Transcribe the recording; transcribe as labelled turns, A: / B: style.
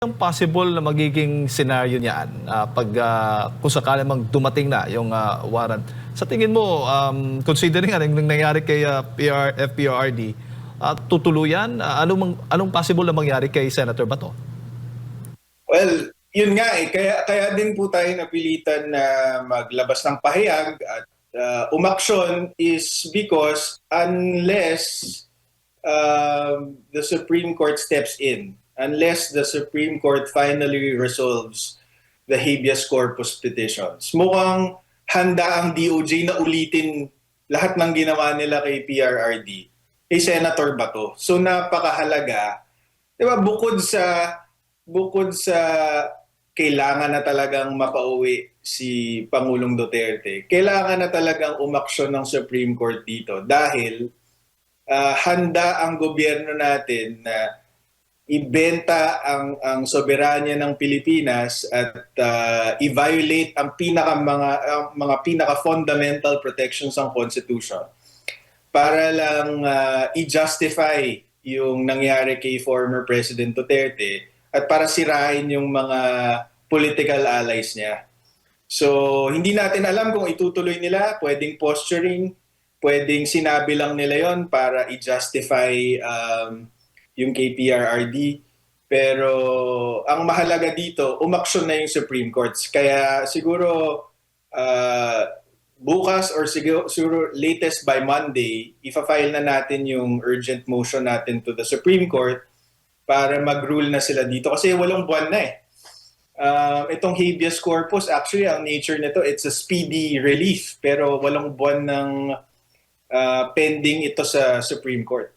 A: Ang possible na magiging scenario niyan kung sakali mang dumating na yung warrant. Sa tingin mo, considering yung nangyari kay FPRRD, tutuluyan? Anong possible na mangyari kay Senator Bato?
B: Well, yun nga eh. Kaya din po tayo napilitan na maglabas ng pahayag at umaksyon is because unless the Supreme Court steps in, unless the Supreme Court finally resolves the habeas corpus petitions, mukhang handa ang DOJ na ulitin lahat ng ginawa nila kay PRRD, kay Senator Bato. So napakahalaga, 'di ba, bukod sa kailangan na talagang mapauwi si Pangulong Duterte, kailangan na talagang umaksyon ng Supreme Court dito dahil handa ang gobyerno natin na ibenta ang soberanya ng Pilipinas at i-violate ang mga pinaka-fundamental protections ng Constitution para lang i-justify yung nangyari kay former President Duterte at para sirain yung mga political allies niya. So, hindi natin alam kung itutuloy nila, pwedeng posturing, pwedeng sinabi lang nila yon para i-justify yung KPRRD. Pero ang mahalaga dito, umaksyon na yung Supreme Courts. Kaya siguro bukas or siguro latest by Monday, ifa-file na natin yung urgent motion natin to the Supreme Court para mag-rule na sila dito. Kasi 8 buwan na eh. Itong habeas corpus, actually, ang nature nito, it's a speedy relief. Pero 8 buwan ng pending ito sa Supreme Court.